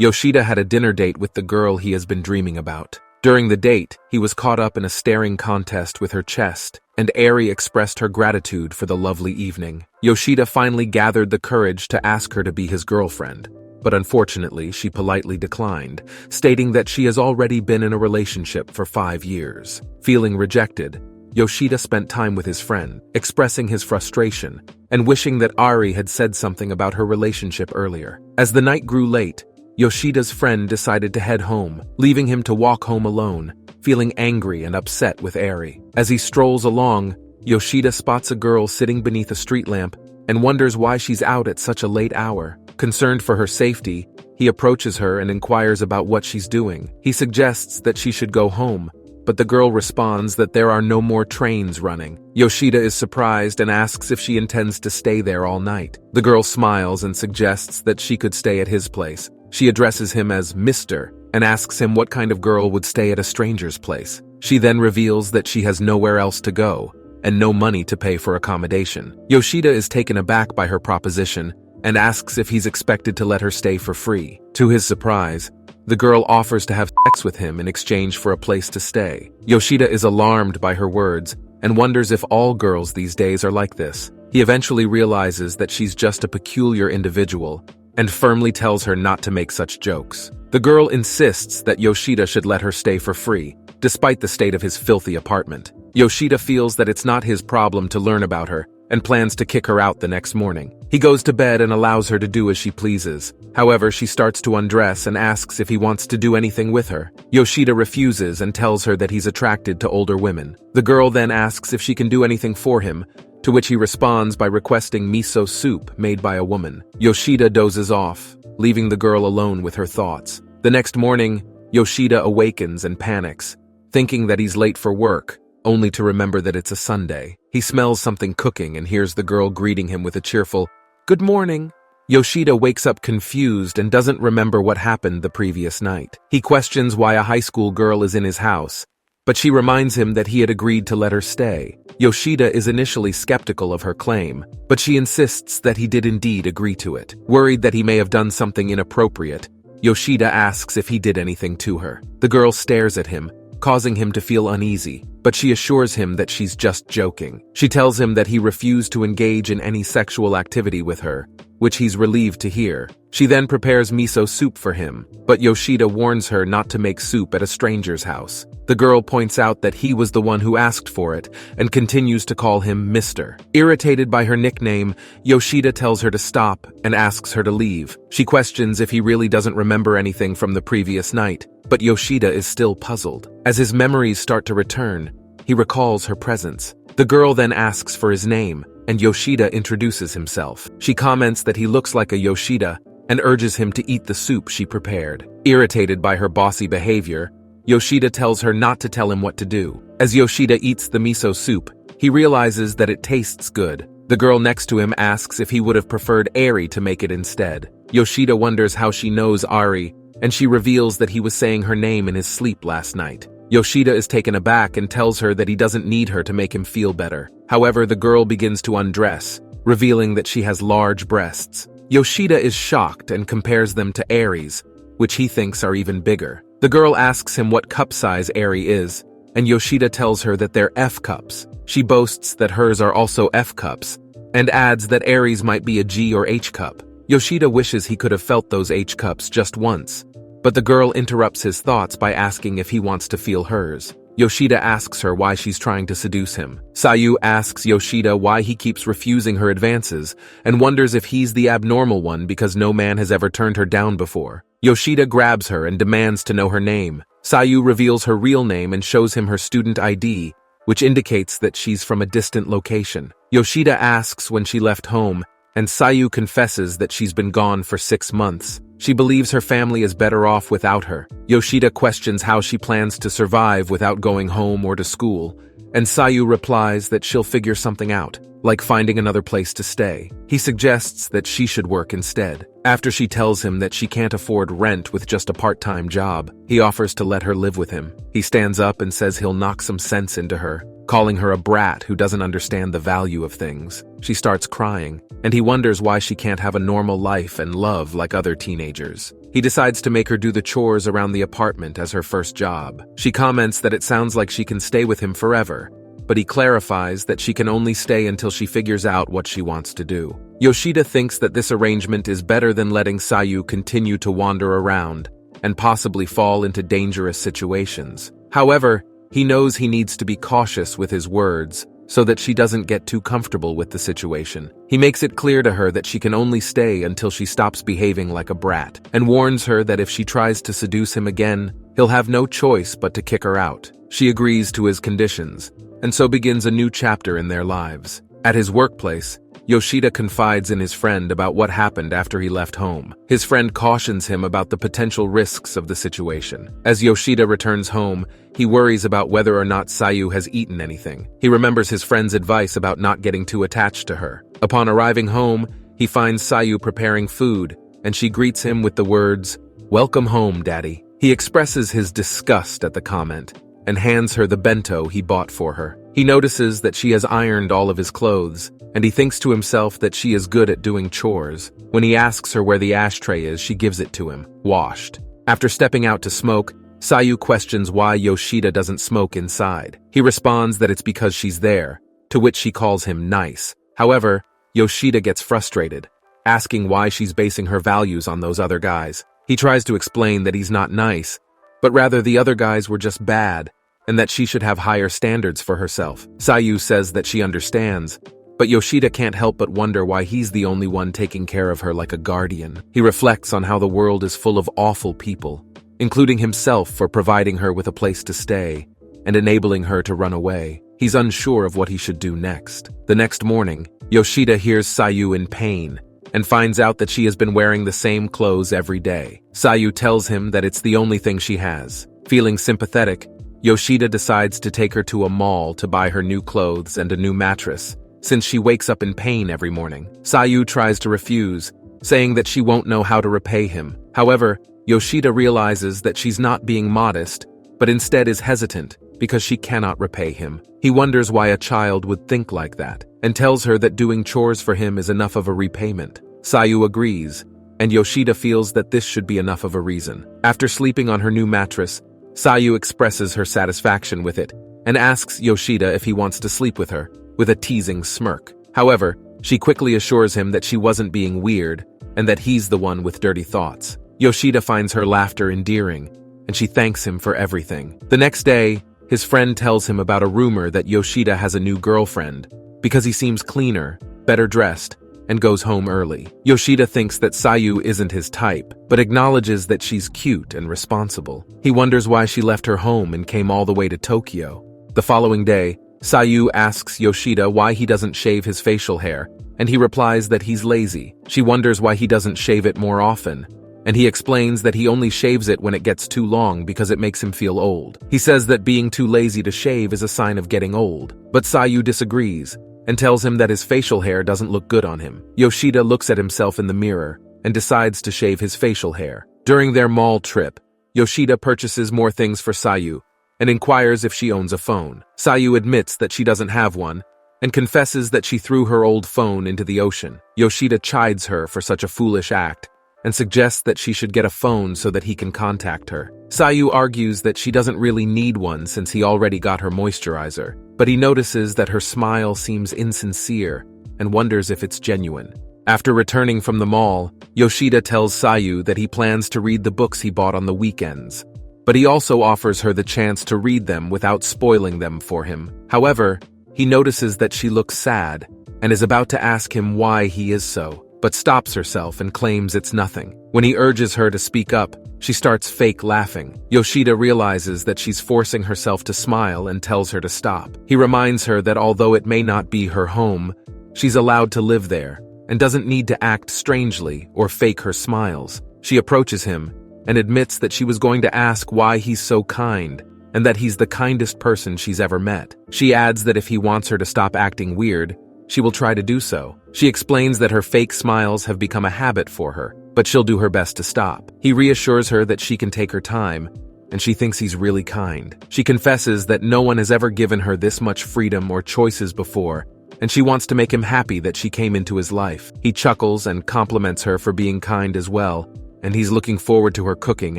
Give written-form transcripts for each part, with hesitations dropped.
Yoshida had a dinner date with the girl he has been dreaming about. During the date, he was caught up in a staring contest with her chest, and Eri expressed her gratitude for the lovely evening. Yoshida finally gathered the courage to ask her to be his girlfriend, but unfortunately she politely declined, stating that she has already been in a relationship for 5 years. Feeling rejected, Yoshida spent time with his friend, expressing his frustration and wishing that Eri had said something about her relationship earlier. As the night grew late, Yoshida's friend decided to head home, leaving him to walk home alone, feeling angry and upset with Eri. As he strolls along, Yoshida spots a girl sitting beneath a street lamp and wonders why she's out at such a late hour. Concerned for her safety, he approaches her and inquires about what she's doing. He suggests that she should go home, but the girl responds that there are no more trains running. Yoshida is surprised and asks if she intends to stay there all night. The girl smiles and suggests that she could stay at his place. She addresses him as Mr. and asks him what kind of girl would stay at a stranger's place. She then reveals that she has nowhere else to go and no money to pay for accommodation. Yoshida is taken aback by her proposition and asks if he's expected to let her stay for free. To his surprise, the girl offers to have sex with him in exchange for a place to stay. Yoshida is alarmed by her words and wonders if all girls these days are like this. He eventually realizes that she's just a peculiar individual and firmly tells her not to make such jokes. The girl insists that Yoshida should let her stay for free, despite the state of his filthy apartment. Yoshida feels that it's not his problem to learn about her and plans to kick her out the next morning. He goes to bed and allows her to do as she pleases. However, she starts to undress and asks if he wants to do anything with her. Yoshida refuses and tells her that he's attracted to older women. The girl then asks if she can do anything for him, to which he responds by requesting miso soup made by a woman. Yoshida dozes off, leaving the girl alone with her thoughts. The next morning, Yoshida awakens and panics, thinking that he's late for work, only to remember that it's a Sunday. He smells something cooking and hears the girl greeting him with a cheerful, "Good morning." Yoshida wakes up confused and doesn't remember what happened the previous night. He questions why a high school girl is in his house, but she reminds him that he had agreed to let her stay. Yoshida is initially skeptical of her claim, but she insists that he did indeed agree to it. Worried that he may have done something inappropriate, Yoshida asks if he did anything to her. The girl stares at him, causing him to feel uneasy, but she assures him that she's just joking. She tells him that he refused to engage in any sexual activity with her, which he's relieved to hear. She then prepares miso soup for him, but Yoshida warns her not to make soup at a stranger's house. The girl points out that he was the one who asked for it and continues to call him Mr. Irritated by her nickname, Yoshida tells her to stop and asks her to leave. She questions if he really doesn't remember anything from the previous night, but Yoshida is still puzzled. As his memories start to return, he recalls her presence. The girl then asks for his name, and Yoshida introduces himself. She comments that he looks like a Yoshida and urges him to eat the soup she prepared. Irritated by her bossy behavior, Yoshida tells her not to tell him what to do. As Yoshida eats the miso soup, he realizes that it tastes good. The girl next to him asks if he would have preferred Eri to make it instead. Yoshida wonders how she knows Eri, and she reveals that he was saying her name in his sleep last night. Yoshida is taken aback and tells her that he doesn't need her to make him feel better. However, the girl begins to undress, revealing that she has large breasts. Yoshida is shocked and compares them to Eri's, which he thinks are even bigger. The girl asks him what cup size Eri is, and Yoshida tells her that they're F cups. She boasts that hers are also F cups, and adds that Eri's might be a G or H cup. Yoshida wishes he could have felt those H cups just once, but the girl interrupts his thoughts by asking if he wants to feel hers. Yoshida asks her why she's trying to seduce him. Sayu asks Yoshida why he keeps refusing her advances, and wonders if he's the abnormal one because no man has ever turned her down before. Yoshida grabs her and demands to know her name. Sayu reveals her real name and shows him her student ID, which indicates that she's from a distant location. Yoshida asks when she left home, and Sayu confesses that she's been gone for 6 months. She believes her family is better off without her. Yoshida questions how she plans to survive without going home or to school, and Sayu replies that she'll figure something out, like finding another place to stay. He suggests that she should work instead. After she tells him that she can't afford rent with just a part-time job, he offers to let her live with him. He stands up and says he'll knock some sense into her, calling her a brat who doesn't understand the value of things. She starts crying, and he wonders why she can't have a normal life and love like other teenagers. He decides to make her do the chores around the apartment as her first job. She comments that it sounds like she can stay with him forever, but he clarifies that she can only stay until she figures out what she wants to do. Yoshida thinks that this arrangement is better than letting Sayu continue to wander around and possibly fall into dangerous situations. However, he knows he needs to be cautious with his words so that she doesn't get too comfortable with the situation. He makes it clear to her that she can only stay until she stops behaving like a brat, and warns her that if she tries to seduce him again, he'll have no choice but to kick her out. She agrees to his conditions, and so begins a new chapter in their lives. At his workplace, Yoshida confides in his friend about what happened after he left home. His friend cautions him about the potential risks of the situation. As Yoshida returns home, he worries about whether or not Sayu has eaten anything. He remembers his friend's advice about not getting too attached to her. Upon arriving home, he finds Sayu preparing food, and she greets him with the words, "Welcome home, Daddy." He expresses his disgust at the comment and hands her the bento he bought for her. He notices that she has ironed all of his clothes, and he thinks to himself that she is good at doing chores. When he asks her where the ashtray is, she gives it to him, washed. After stepping out to smoke, Sayu questions why Yoshida doesn't smoke inside. He responds that it's because she's there, to which she calls him nice. However, Yoshida gets frustrated, asking why she's basing her values on those other guys. He tries to explain that he's not nice, but rather the other guys were just bad, and that she should have higher standards for herself. Sayu says that she understands, but Yoshida can't help but wonder why he's the only one taking care of her like a guardian. He reflects on how the world is full of awful people, including himself for providing her with a place to stay and enabling her to run away. He's unsure of what he should do next. The next morning, Yoshida hears Sayu in pain and finds out that she has been wearing the same clothes every day. Sayu tells him that it's the only thing she has. Feeling sympathetic, Yoshida decides to take her to a mall to buy her new clothes and a new mattress, since she wakes up in pain every morning. Sayu tries to refuse, saying that she won't know how to repay him. However, Yoshida realizes that she's not being modest, but instead is hesitant because she cannot repay him. He wonders why a child would think like that, and tells her that doing chores for him is enough of a repayment. Sayu agrees, and Yoshida feels that this should be enough of a reason. After sleeping on her new mattress, Sayu expresses her satisfaction with it, and asks Yoshida if he wants to sleep with her, with a teasing smirk. However, she quickly assures him that she wasn't being weird, and that he's the one with dirty thoughts. Yoshida finds her laughter endearing, and she thanks him for everything. The next day, his friend tells him about a rumor that Yoshida has a new girlfriend, because he seems cleaner, better dressed, and goes home early. Yoshida thinks that Sayu isn't his type, but acknowledges that she's cute and responsible. He wonders why she left her home and came all the way to Tokyo. The following day, Sayu asks Yoshida why he doesn't shave his facial hair, and he replies that he's lazy. She wonders why he doesn't shave it more often, and he explains that he only shaves it when it gets too long because it makes him feel old. He says that being too lazy to shave is a sign of getting old, but Sayu disagrees and tells him that his facial hair doesn't look good on him. Yoshida looks at himself in the mirror and decides to shave his facial hair. During their mall trip, Yoshida purchases more things for Sayu and inquires if she owns a phone. Sayu admits that she doesn't have one and confesses that she threw her old phone into the ocean. Yoshida chides her for such a foolish act and suggests that she should get a phone so that he can contact her. Sayu argues that she doesn't really need one since he already got her moisturizer, but he notices that her smile seems insincere and wonders if it's genuine. After returning from the mall, Yoshida tells Sayu that he plans to read the books he bought on the weekends, but he also offers her the chance to read them without spoiling them for him. However, he notices that she looks sad and is about to ask him why he is so, but stops herself and claims it's nothing. When he urges her to speak up, she starts fake laughing. Yoshida realizes that she's forcing herself to smile and tells her to stop. He reminds her that although it may not be her home, she's allowed to live there and doesn't need to act strangely or fake her smiles. She approaches him and admits that she was going to ask why he's so kind and that he's the kindest person she's ever met. She adds that if he wants her to stop acting weird, she will try to do so. She explains that her fake smiles have become a habit for her, but she'll do her best to stop. He reassures her that she can take her time and she thinks he's really kind. She confesses that no one has ever given her this much freedom or choices before, and she wants to make him happy that she came into his life. He chuckles and compliments her for being kind as well, and he's looking forward to her cooking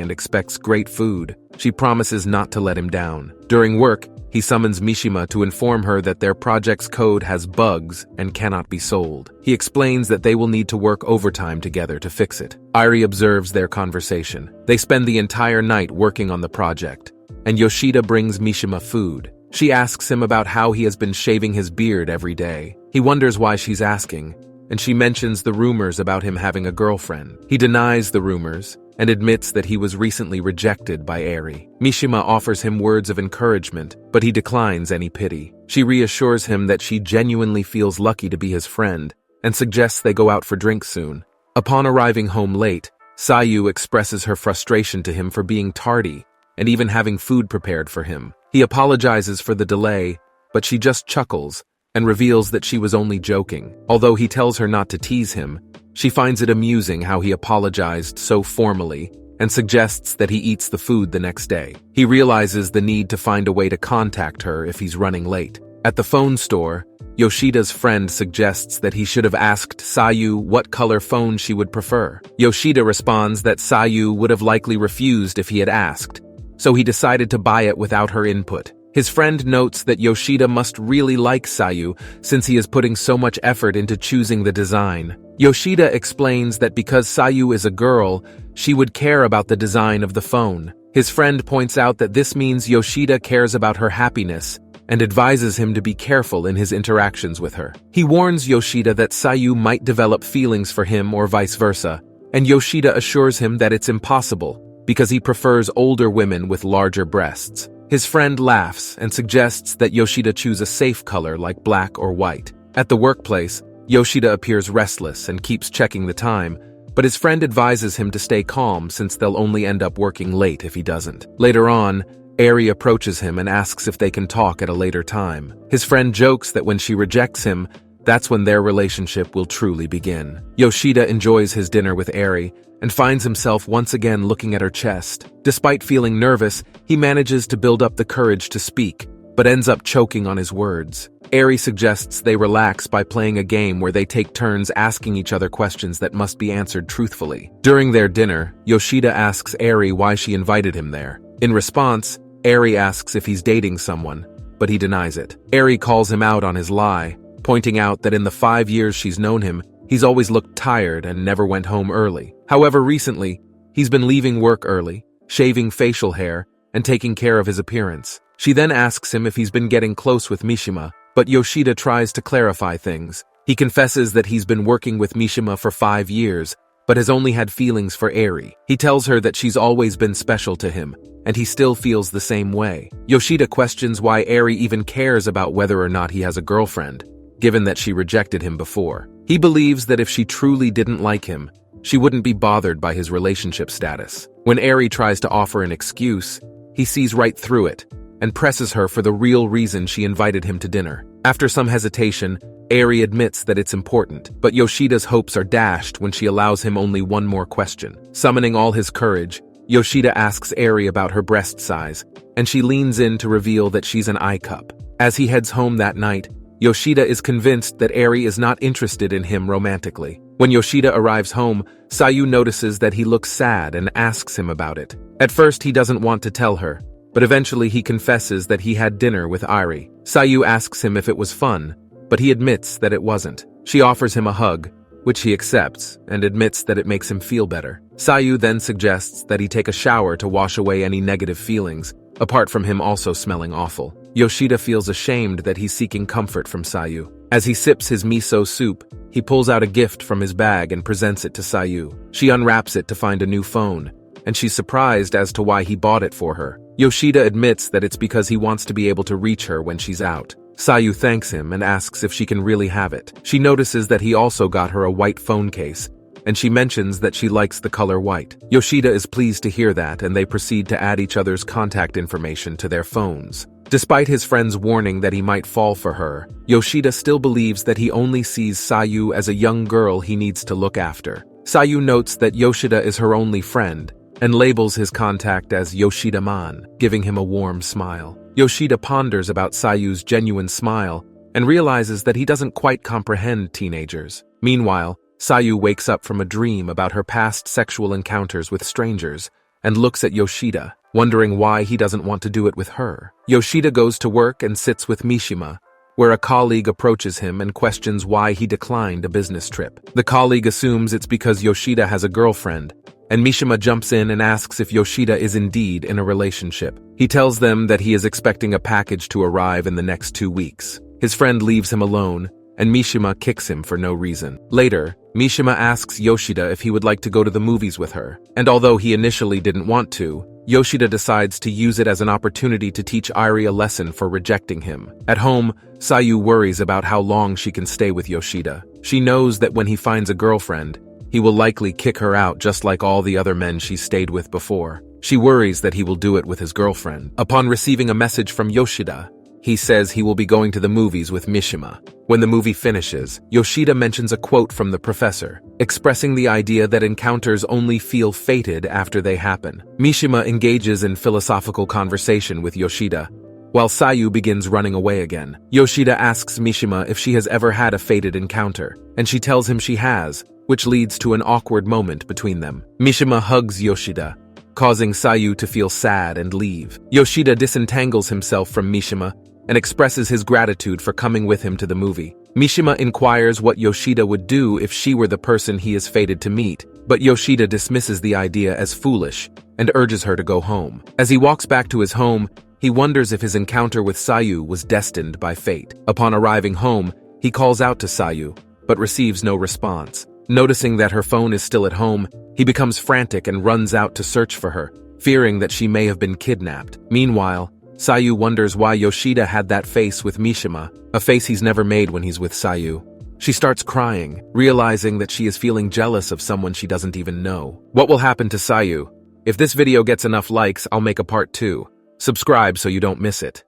and expects great food. She promises not to let him down. During work, he summons Mishima to inform her that their project's code has bugs and cannot be sold. He explains that they will need to work overtime together to fix it. Airi observes their conversation. They spend the entire night working on the project, and Yoshida brings Mishima food. She asks him about how he has been shaving his beard every day. He wonders why she's asking, and she mentions the rumors about him having a girlfriend. He denies the rumors and admits that he was recently rejected by Airi. Mishima offers him words of encouragement, but he declines any pity. She reassures him that she genuinely feels lucky to be his friend and suggests they go out for drinks soon. Upon arriving home late, Sayu expresses her frustration to him for being tardy and even having food prepared for him. He apologizes for the delay, but she just chuckles and reveals that she was only joking. Although he tells her not to tease him, she finds it amusing how he apologized so formally and suggests that he eats the food the next day. He realizes the need to find a way to contact her if he's running late. At the phone store, Yoshida's friend suggests that he should have asked Sayu what color phone she would prefer. Yoshida responds that Sayu would have likely refused if he had asked, so he decided to buy it without her input. His friend notes that Yoshida must really like Sayu since he is putting so much effort into choosing the design. Yoshida explains that because Sayu is a girl, she would care about the design of the phone. His friend points out that this means Yoshida cares about her happiness and advises him to be careful in his interactions with her. He warns Yoshida that Sayu might develop feelings for him or vice versa, and Yoshida assures him that it's impossible because he prefers older women with larger breasts. His friend laughs and suggests that Yoshida choose a safe color like black or white. At the workplace, Yoshida appears restless and keeps checking the time, but his friend advises him to stay calm since they'll only end up working late if he doesn't. Later on, Airi approaches him and asks if they can talk at a later time. His friend jokes that when she rejects him, that's when their relationship will truly begin. Yoshida enjoys his dinner with Airi and finds himself once again looking at her chest. Despite feeling nervous, he manages to build up the courage to speak, but ends up choking on his words. Airi suggests they relax by playing a game where they take turns asking each other questions that must be answered truthfully. During their dinner, Yoshida asks Airi why she invited him there. In response, Airi asks if he's dating someone, but he denies it. Airi calls him out on his lie, pointing out that in the 5 years she's known him, he's always looked tired and never went home early. However, recently, he's been leaving work early, shaving facial hair, and taking care of his appearance. She then asks him if he's been getting close with Mishima, but Yoshida tries to clarify things. He confesses that he's been working with Mishima for 5 years, but has only had feelings for Airi. He tells her that she's always been special to him, and he still feels the same way. Yoshida questions why Airi even cares about whether or not he has a girlfriend, given that she rejected him before. He believes that if she truly didn't like him, she wouldn't be bothered by his relationship status. When Airi tries to offer an excuse, he sees right through it and presses her for the real reason she invited him to dinner. After some hesitation, Airi admits that it's important, but Yoshida's hopes are dashed when she allows him only one more question. Summoning all his courage, Yoshida asks Airi about her breast size, and she leans in to reveal that she's an I cup. As he heads home that night, Yoshida is convinced that Airi is not interested in him romantically. When Yoshida arrives home, Sayu notices that he looks sad and asks him about it. At first, he doesn't want to tell her, but eventually he confesses that he had dinner with Airi. Sayu asks him if it was fun, but he admits that it wasn't. She offers him a hug, which he accepts, and admits that it makes him feel better. Sayu then suggests that he take a shower to wash away any negative feelings, apart from him also smelling awful. Yoshida feels ashamed that he's seeking comfort from Sayu. As he sips his miso soup, he pulls out a gift from his bag and presents it to Sayu. She unwraps it to find a new phone, and she's surprised as to why he bought it for her. Yoshida admits that it's because he wants to be able to reach her when she's out. Sayu thanks him and asks if she can really have it. She notices that he also got her a white phone case, and she mentions that she likes the color white. Yoshida is pleased to hear that, and they proceed to add each other's contact information to their phones. Despite his friend's warning that he might fall for her, Yoshida still believes that he only sees Sayu as a young girl he needs to look after. Sayu notes that Yoshida is her only friend, and labels his contact as Yoshida-man, giving him a warm smile. Yoshida ponders about Sayu's genuine smile and realizes that he doesn't quite comprehend teenagers. Meanwhile, Sayu wakes up from a dream about her past sexual encounters with strangers and looks at Yoshida, wondering why he doesn't want to do it with her. Yoshida goes to work and sits with Mishima, where a colleague approaches him and questions why he declined a business trip. The colleague assumes it's because Yoshida has a girlfriend, and Mishima jumps in and asks if Yoshida is indeed in a relationship. He tells them that he is expecting a package to arrive in the next 2 weeks. His friend leaves him alone, and Mishima kicks him for no reason. Later, Mishima asks Yoshida if he would like to go to the movies with her, and although he initially didn't want to, Yoshida decides to use it as an opportunity to teach Airi a lesson for rejecting him. At home, Sayu worries about how long she can stay with Yoshida. She knows that when he finds a girlfriend, he will likely kick her out just like all the other men she stayed with before. She worries that he will do it with his girlfriend. Upon receiving a message from Yoshida, he says he will be going to the movies with Mishima. When the movie finishes, Yoshida mentions a quote from the professor, expressing the idea that encounters only feel fated after they happen. Mishima engages in philosophical conversation with Yoshida, while Sayu begins running away again. Yoshida asks Mishima if she has ever had a fated encounter, and she tells him she has, which leads to an awkward moment between them. Mishima hugs Yoshida, causing Sayu to feel sad and leave. Yoshida disentangles himself from Mishima and expresses his gratitude for coming with him to the movie. Mishima inquires what Yoshida would do if she were the person he is fated to meet, but Yoshida dismisses the idea as foolish and urges her to go home. As he walks back to his home, he wonders if his encounter with Sayu was destined by fate. Upon arriving home, he calls out to Sayu, but receives no response. Noticing that her phone is still at home, he becomes frantic and runs out to search for her, fearing that she may have been kidnapped. Meanwhile, Sayu wonders why Yoshida had that face with Mishima, a face he's never made when he's with Sayu. She starts crying, realizing that she is feeling jealous of someone she doesn't even know. What will happen to Sayu? If this video gets enough likes, I'll make a part 2. Subscribe so you don't miss it.